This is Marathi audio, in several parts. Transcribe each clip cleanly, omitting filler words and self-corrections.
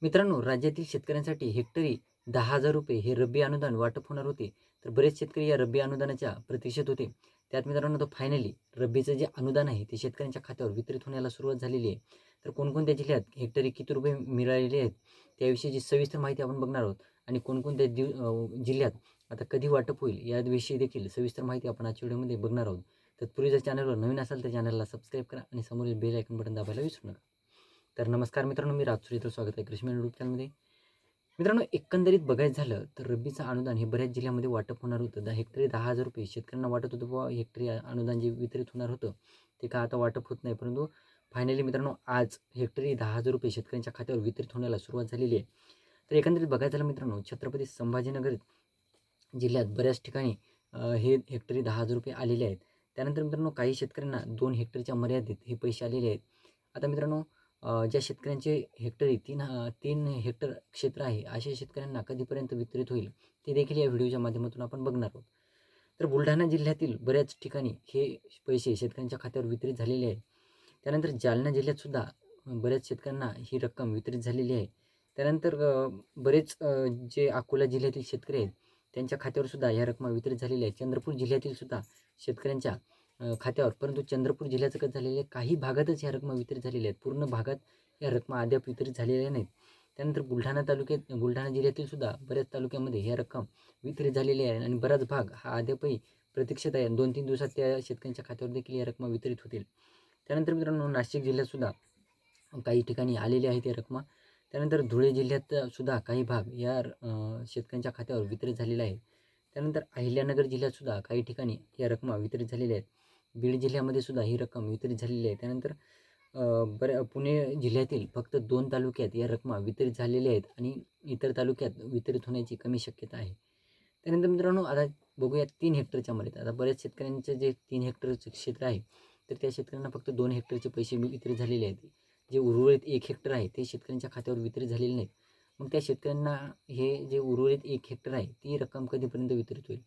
मित्रांनो, राज्यातील शेतकऱ्यांसाठी हेक्टरी ₹10,000 हे रब्बी अनुदान वाटप होणार होते. तर बरेच शेतकरी या रब्बी अनुदानाच्या प्रतीक्षेत होते. त्यात मित्रांनो, तो फायनली रब्बीचं जे अनुदान आहे ते शेतकऱ्यांच्या खात्यावर वितरित होण्याला सुरुवात झालेली आहे. तर कोणकोणत्या जिल्ह्यात हेक्टरी किती रुपये मिळालेले आहेत त्याविषयीची सविस्तर माहिती आपण बघणार आहोत. आणि कोणकोणत्या जिल्ह्यात आता कधी वाटप होईल याविषयी देखील सविस्तर माहिती आपण आजच्या व्हिडिओमध्ये बघणार आहोत. तत्पूर्वी जर चॅनलवर नवीन असाल तर चॅनलला सबस्क्राईब करा आणि समोरील बेल आयकॉन बटन दाबायला विसरू नका. तर नमस्कार मित्रांनो, मी राजश्री, तर स्वागत आहे कृषी यूट्यूब चॅनलमध्ये. मित्रांनो, एकंदरीत बघायचं झालं तर रब्बीचं अनुदान हे बऱ्याच जिल्ह्यामध्ये वाटप होणार होतं. हेक्टरी ₹10,000 शेतकऱ्यांना वाटत होतं. बुवा हेक्टरी अनुदान जे वितरित होणार होतं ते का आता वाटप होत नाही, परंतु फायनली मित्रांनो आज हेक्टरी ₹10,000 शेतकऱ्यांच्या खात्यावर वितरित होण्याला सुरुवात झालेली आहे. तर एकंदरीत बघायचं झालं मित्रांनो, छत्रपती संभाजीनगर जिल्ह्यात बऱ्याच ठिकाणी हे हेक्टरी ₹10,000 आलेले आहेत. त्यानंतर मित्रांनो, काही शेतकऱ्यांना 2 हेक्टरच्या मर्यादित हे पैसे आलेले आहेत. आता मित्रांनो, ज्या शेतकऱ्यांचे हेक्टरी 3 हेक्टर क्षेत्र आहे, अशा शेतकऱ्यांना कधीपर्यंत वितरित होईल ते देखील या व्हिडिओच्या माध्यमातून आपण बघणार आहोत. तर बुलढाणा जिल्ह्यातील बऱ्याच ठिकाणी हे पैसे शेतकऱ्यांच्या खात्यावर वितरित झालेले आहेत. त्यानंतर जालना जिल्ह्यातसुद्धा बऱ्याच शेतकऱ्यांना ही रक्कम वितरित झालेली आहे. त्यानंतर बरेच जे अकोला जिल्ह्यातील शेतकरी आहेत त्यांच्या खात्यावरसुद्धा ह्या रकमा वितरित झालेल्या आहेत. चंद्रपूर जिल्ह्यातील सुद्धा शेतकऱ्यांच्या खात्यावर, परंतु चंद्रपूर जिल्ह्याचं कसं झालेलं आहे, काही भागातच ह्या रकमा वितरित झालेल्या आहेत. पूर्ण भागात ह्या रकमा अद्याप वितरित झालेल्या नाहीत. त्यानंतर बुलढाणा जिल्ह्यातील सुद्धा बऱ्याच तालुक्यामध्ये ह्या रक्कम वितरित झालेली आहे आणि बराच भाग हा अद्यापही प्रतीक्षेत आहे. 2-3 दिवसात त्या शेतकऱ्यांच्या खात्यावर देखील या रकमा वितरित होतील. त्यानंतर मित्रांनो, नाशिक जिल्ह्यातसुद्धा काही ठिकाणी आलेल्या आहेत या रकमा. त्यानंतर धुळे जिल्ह्यात सुद्धा काही भाग या शेतकऱ्यांच्या खात्यावर वितरित झालेला आहे. त्यानंतर अहिल्यानगर जिल्ह्यातसुद्धा काही ठिकाणी या रकमा वितरित झालेल्या आहेत. बीड जिल्ह्यामध्ये सुद्धा ही रक्कम वितरित झालेली आहे. त्यानंतर पुणे जिल्ह्यातील फक्त 2 तालुक्यात या रकमा वितरित झालेल्या आहेत आणि इतर तालुक्यात वितरित होण्याची कमी शक्यता आहे. त्यानंतर मित्रांनो, आता बघूया 3 हेक्टरच्या मर्यादा. आता बऱ्याच शेतकऱ्यांचं जे 3 हेक्टरचं क्षेत्र आहे तर त्या शेतकऱ्यांना फक्त 2 हेक्टरचे पैसे वितरित झालेले आहेत. जे उर्वरित 1 हेक्टर आहे ते शेतकऱ्यांच्या खात्यावर वितरित झालेले नाहीत. मग त्या शेतकऱ्यांना हे जे उर्वरित 1 हेक्टर आहे ती रक्कम कधीपर्यंत वितरित होईल?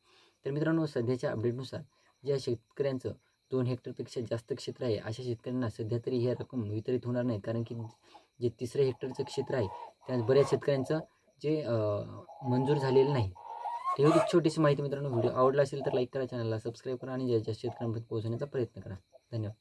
तर मित्रांनो, सध्याच्या अपडेटनुसार ज्या शेतकऱ्यांचं 2 हेक्टरपेक्षा जास्त क्षेत्र आहे अशा शेतकऱ्यांना सध्या तरी ही रक्कम वितरित होणार नाही. कारण की जे 3रं हेक्टरचं क्षेत्र आहे त्यात बऱ्याच शेतकऱ्यांचं जे मंजूर झालेलं नाही. तर एवढी छोटीशी माहिती मित्रांनो. व्हिडिओ आवडला असेल तर लाईक करा, चॅनलला सबस्क्राईब करा आणि ज्या शेतकऱ्यांपर्यंत पोहोचवण्याचा प्रयत्न करा. धन्यवाद.